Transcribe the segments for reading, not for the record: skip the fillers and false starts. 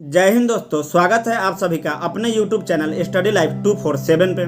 जय हिंद दोस्तों, स्वागत है आप सभी का अपने YouTube चैनल स्टडी लाइफ 247 पे।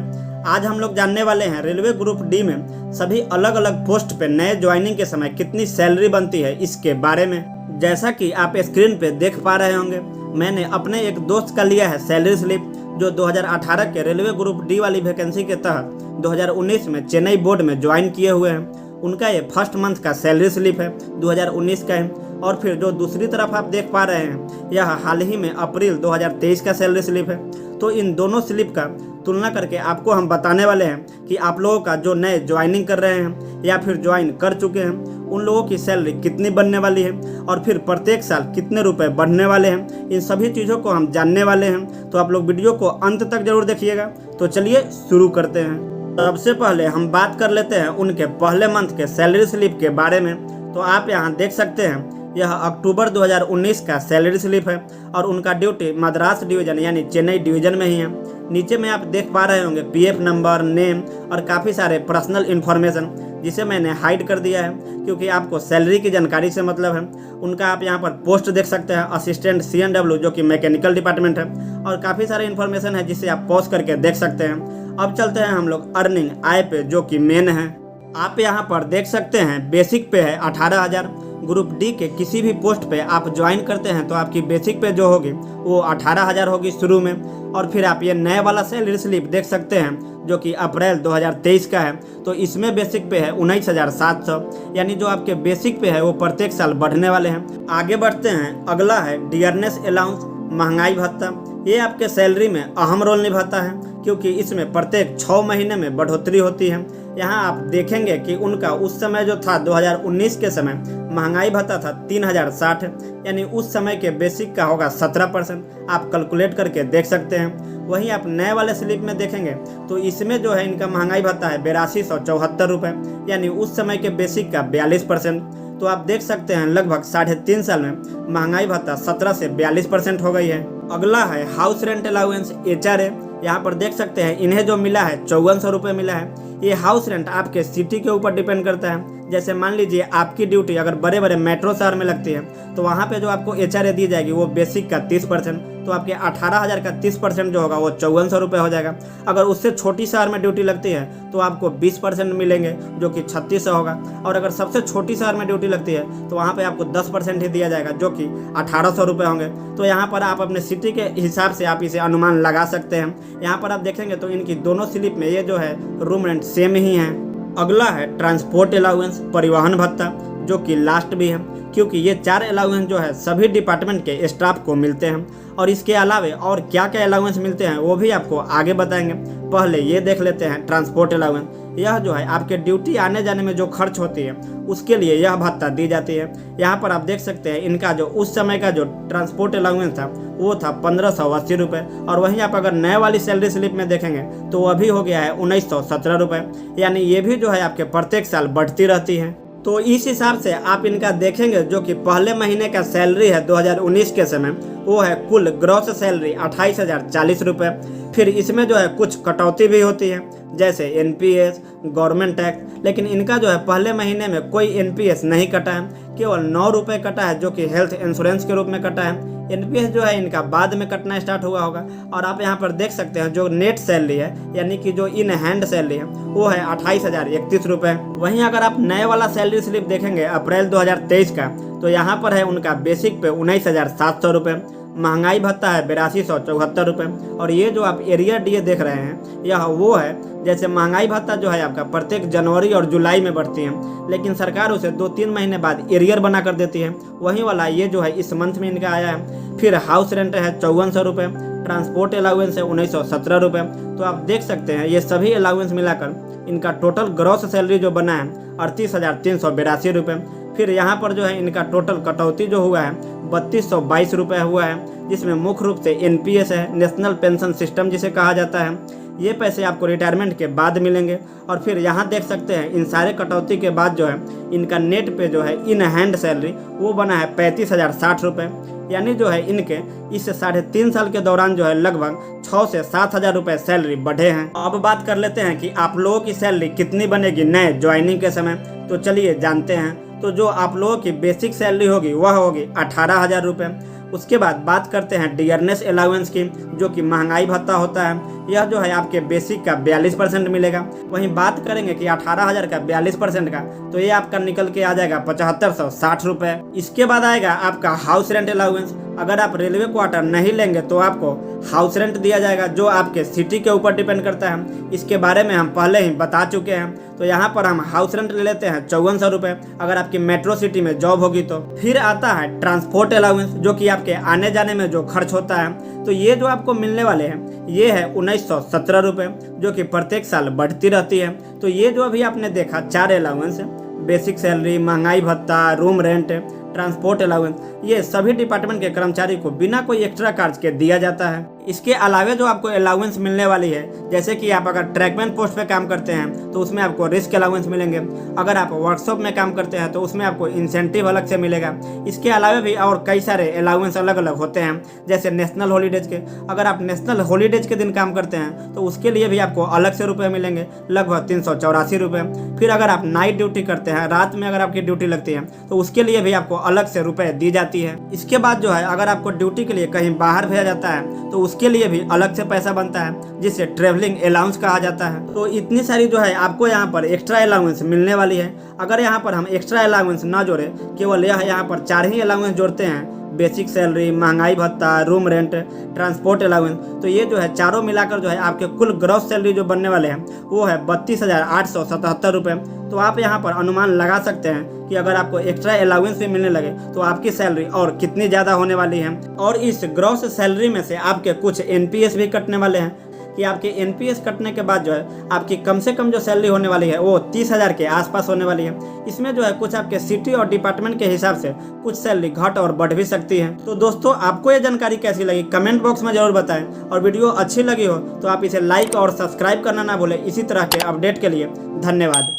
आज हम लोग जानने वाले हैं रेलवे ग्रुप डी में सभी अलग अलग पोस्ट पे नए ज्वाइनिंग के समय कितनी सैलरी बनती है इसके बारे में। जैसा कि आप स्क्रीन पे देख पा रहे होंगे, मैंने अपने एक दोस्त का लिया है सैलरी स्लिप जो 2018 के रेलवे ग्रुप डी वाली वैकेंसी के तहत 2019 में चेन्नई बोर्ड में ज्वाइन किए हुए हैं। उनका ये फर्स्ट मंथ का सैलरी स्लिप है, 2019 का है। और फिर जो दूसरी तरफ आप देख पा रहे हैं, यह हाल ही में अप्रैल 2023 का सैलरी स्लिप है। तो इन दोनों स्लिप का तुलना करके आपको हम बताने वाले हैं कि आप लोगों का जो नए ज्वाइनिंग कर रहे हैं या फिर ज्वाइन कर चुके हैं, उन लोगों की सैलरी कितनी बनने वाली है और फिर प्रत्येक साल कितने रुपए बढ़ने वाले हैं। इन सभी चीज़ों को हम जानने वाले हैं, तो आप लोग वीडियो को अंत तक जरूर देखिएगा। तो चलिए शुरू करते हैं। सबसे पहले हम बात कर लेते हैं उनके पहले मंथ के सैलरी स्लिप के बारे में। तो आप यहाँ देख सकते हैं, यह अक्टूबर 2019 का सैलरी स्लिप है और उनका ड्यूटी मद्रास डिवीज़न यानी चेन्नई डिवीज़न में ही है। नीचे में आप देख पा रहे होंगे पीएफ नंबर, नेम और काफ़ी सारे पर्सनल इन्फॉर्मेशन, जिसे मैंने हाइड कर दिया है क्योंकि आपको सैलरी की जानकारी से मतलब है। उनका आप यहाँ पर पोस्ट देख सकते हैं, असिस्टेंट CNW जो कि मैकेनिकल डिपार्टमेंट है, और काफ़ी सारे इन्फॉर्मेशन है जिसे आप पॉज करके देख सकते हैं। अब चलते हैं हम लोग अर्निंग आय पे, जो कि मेन है। आप यहाँ पर देख सकते हैं बेसिक पे है 18,000। ग्रुप डी के किसी भी पोस्ट पे आप ज्वाइन करते हैं तो आपकी बेसिक पे जो होगी वो 18,000 होगी शुरू में। और फिर आप ये नए वाला सैलरी स्लिप देख सकते हैं जो कि अप्रैल 2023 का है, तो इसमें बेसिक पे है 19,700, यानी जो आपके बेसिक पे है वो प्रत्येक साल बढ़ने वाले हैं। आगे बढ़ते हैं, अगला है डियरनेस अलाउंस, महंगाई भत्ता। ये आपके सैलरी में अहम रोल निभाता है क्योंकि इसमें प्रत्येक 6 महीने में बढ़ोतरी होती है। यहाँ आप देखेंगे कि उनका उस समय जो था 2019 के समय महंगाई भत्ता था 3,060, यानी उस समय के बेसिक का होगा 17%। आप कैलकुलेट करके देख सकते हैं। वहीं आप नए वाले स्लिप में देखेंगे तो इसमें जो है इनका महंगाई भत्ता है 8274 रुपये, यानी उस समय के बेसिक का 42%। तो आप देख सकते हैं लगभग 3.5 साल में महंगाई भत्ता 17 से 42% हो गई है। अगला है हाउस रेंट अलाउंस, HRA। यहाँ पर देख सकते हैं इन्हें जो मिला है 5400 रुपये मिला है। ये हाउस रेंट आपके सिटी के ऊपर डिपेंड करता है। जैसे मान लीजिए आपकी ड्यूटी अगर बड़े बड़े मेट्रो शहर में लगती है तो वहाँ पे जो आपको HRA दी जाएगी वो बेसिक का 30%, तो आपके 18,000 का 30% जो होगा वो 5400 रुपये हो जाएगा। अगर उससे छोटी शहर में ड्यूटी लगती है तो आपको 20% मिलेंगे जो कि 3600 होगा। और अगर सबसे छोटी शहर में ड्यूटी लगती है तो वहाँ पे आपको 10% ही दिया जाएगा जो कि 1800 रुपये होंगे। तो यहाँ पर आप अपने सिटी के हिसाब से आप इसे अनुमान लगा सकते हैं। यहाँ पर आप देखेंगे तो इनकी दोनों स्लिप में ये जो है रूम रेंट सेम ही है। अगला है ट्रांसपोर्ट अलाउंस, परिवहन भत्ता, जो कि लास्ट भी है क्योंकि ये 4 अलाउंस जो है सभी डिपार्टमेंट के स्टाफ को मिलते हैं। और इसके अलावे और क्या क्या अलाउंस मिलते हैं वो भी आपको आगे बताएंगे। पहले ये देख लेते हैं ट्रांसपोर्ट अलाउंस। यह जो है आपके ड्यूटी आने जाने में जो खर्च होती है उसके लिए यह भत्ता दी जाती है। यहाँ पर आप देख सकते हैं इनका जो उस समय का जो ट्रांसपोर्ट अलाउंस था वो था 1580 रुपये, और वहीं आप अगर नए वाली सैलरी स्लिप में देखेंगे तो वह भी हो गया है 1917 रुपये, यानी ये भी जो है आपके प्रत्येक साल बढ़ती रहती है। तो इस हिसाब से आप इनका देखेंगे जो कि पहले महीने का सैलरी है 2019 के समय वो है कुल ग्रॉस सैलरी 28,040 रुपये। फिर इसमें जो है कुछ कटौती भी होती है जैसे NPS, गवर्नमेंट टैक्स, लेकिन इनका जो है पहले महीने में कोई NPS नहीं कटा है, केवल 9 रुपये कटा है जो कि हेल्थ इंश्योरेंस के रूप में कटा है। NPS जो है इनका बाद में कटना स्टार्ट हुआ होगा। और आप यहाँ पर देख सकते हैं जो नेट सैलरी है यानी कि जो इन हैंड सैलरी है वो है 28,031 रुपये। वहीं अगर आप नए वाला सैलरी स्लिप देखेंगे अप्रैल 2023 का तो यहाँ पर है उनका बेसिक पे 19,700 रुपये, महंगाई भत्ता है 8274 रुपये। और ये जो आप एरियर DA देख रहे हैं यह वो है, जैसे महंगाई भत्ता जो है आपका प्रत्येक जनवरी और जुलाई में बढ़ती है, लेकिन सरकार उसे 2-3 महीने बाद एरियर बना कर देती है। वही वाला ये जो है इस मंथ में इनका आया है। फिर हाउस रेंट है 5400 रुपये, ट्रांसपोर्ट अलाउंस है 1917 रुपये। तो आप देख सकते हैं ये सभी अलाउंस मिलाकर इनका टोटल ग्रॉस सैलरी जो बना है 38,382 रुपये। फिर यहाँ पर जो है इनका टोटल कटौती जो हुआ है 3222 रुपये हुआ है, जिसमें मुख्य रूप से NPS है, नेशनल पेंशन सिस्टम जिसे कहा जाता है। ये पैसे आपको रिटायरमेंट के बाद मिलेंगे। और फिर यहाँ देख सकते हैं इन सारे कटौती के बाद जो है इनका नेट पे जो है इन हैंड सैलरी वो बना है 35,060 रुपये, यानी जो है इनके इस 3.5 साल के दौरान जो है लगभग 6 से 7,000 रुपये सैलरी बढ़े हैं। अब बात कर लेते हैं कि आप लोगों की सैलरी कितनी बनेगी नए ज्वाइनिंग के समय। तो चलिए जानते हैं। तो जो आप लोगों की बेसिक सैलरी होगी वह होगी 18,000 रुपये। उसके बाद बात करते हैं डियरनेस अलाउंस की, जो कि महंगाई भत्ता होता है। यह जो है आपके बेसिक का 42% मिलेगा। वहीं बात करेंगे कि 18,000 का 42% का, तो ये आपका निकल के आ जाएगा 7560 रुपये। इसके बाद आएगा आपका हाउस रेंट अलाउंस। अगर आप रेलवे क्वार्टर नहीं लेंगे तो आपको हाउस रेंट दिया जाएगा, जो आपके सिटी के ऊपर डिपेंड करता है। इसके बारे में हम पहले ही बता चुके हैं। तो यहाँ पर हम हाउस रेंट ले लेते हैं 5400 रुपये, अगर आपकी मेट्रो सिटी में जॉब होगी तो। फिर आता है ट्रांसपोर्ट अलाउंस, जो कि आपके आने जाने में जो खर्च होता है, तो ये जो आपको मिलने वाले हैं ये है 1917 रुपये, जो कि प्रत्येक साल बढ़ती रहती है। तो ये जो अभी आपने देखा 4 अलाउंस, बेसिक सैलरी, महंगाई भत्ता, रूम रेंट, ट्रांसपोर्ट अलाउंस, ये सभी डिपार्टमेंट के कर्मचारी को बिना कोई एक्स्ट्रा चार्ज के दिया जाता है। इसके अलावा जो आपको अलाउंस मिलने वाली है, जैसे कि आप अगर ट्रैकमैन पोस्ट पे काम करते हैं तो उसमें आपको रिस्क अलाउंस मिलेंगे। अगर आप वर्कशॉप में काम करते हैं तो उसमें आपको इंसेंटिव अलग से मिलेगा। इसके अलावा भी और कई सारे अलाउंस अलग अलग होते हैं, जैसे नेशनल हॉलीडेज के। अगर आप नेशनल हॉलीडेज के दिन काम करते हैं तो उसके लिए भी आपको अलग से रुपये मिलेंगे, लगभग 384 रुपये। फिर अगर आप नाइट ड्यूटी करते हैं, रात में अगर आपकी ड्यूटी लगती है तो उसके लिए भी आपको अलग से रुपए दी जाती है। इसके बाद जो है अगर आपको ड्यूटी के लिए कहीं बाहर भेजा जाता है तो उसके लिए भी अलग से पैसा बनता है, जिसे ट्रेवलिंग अलाउंस कहा जाता है। तो इतनी सारी जो है आपको यहाँ पर एक्स्ट्रा अलाउंस मिलने वाली है। अगर यहाँ पर हम एक्स्ट्रा अलाउंस ना जोड़े, केवल यह यहाँ पर 4 ही अलाउंस जोड़ते हैं, बेसिक सैलरी, महंगाई भत्ता, रूम रेंट, ट्रांसपोर्ट अलाउंस, तो ये जो है चारों मिलाकर जो है आपके कुल ग्रॉस सैलरी जो बनने वाले हैं वो है 32,877 रुपये। तो आप यहाँ पर अनुमान लगा सकते हैं कि अगर आपको एक्स्ट्रा अलाउंस भी मिलने लगे तो आपकी सैलरी और कितनी ज़्यादा होने वाली है। और इस ग्रॉस सैलरी में से आपके कुछ एनपीएस भी कटने वाले हैं, कि आपके एनपीएस कटने के बाद जो है आपकी कम से कम जो सैलरी होने वाली है वो 30,000 के आसपास होने वाली है। इसमें जो है कुछ आपके सिटी और डिपार्टमेंट के हिसाब से कुछ सैलरी घट और बढ़ भी सकती है। तो दोस्तों, आपको ये जानकारी कैसी लगी कमेंट बॉक्स में जरूर बताएं, और वीडियो अच्छी लगी हो तो आप इसे लाइक और सब्सक्राइब करना ना भूलें। इसी तरह के अपडेट के लिए धन्यवाद।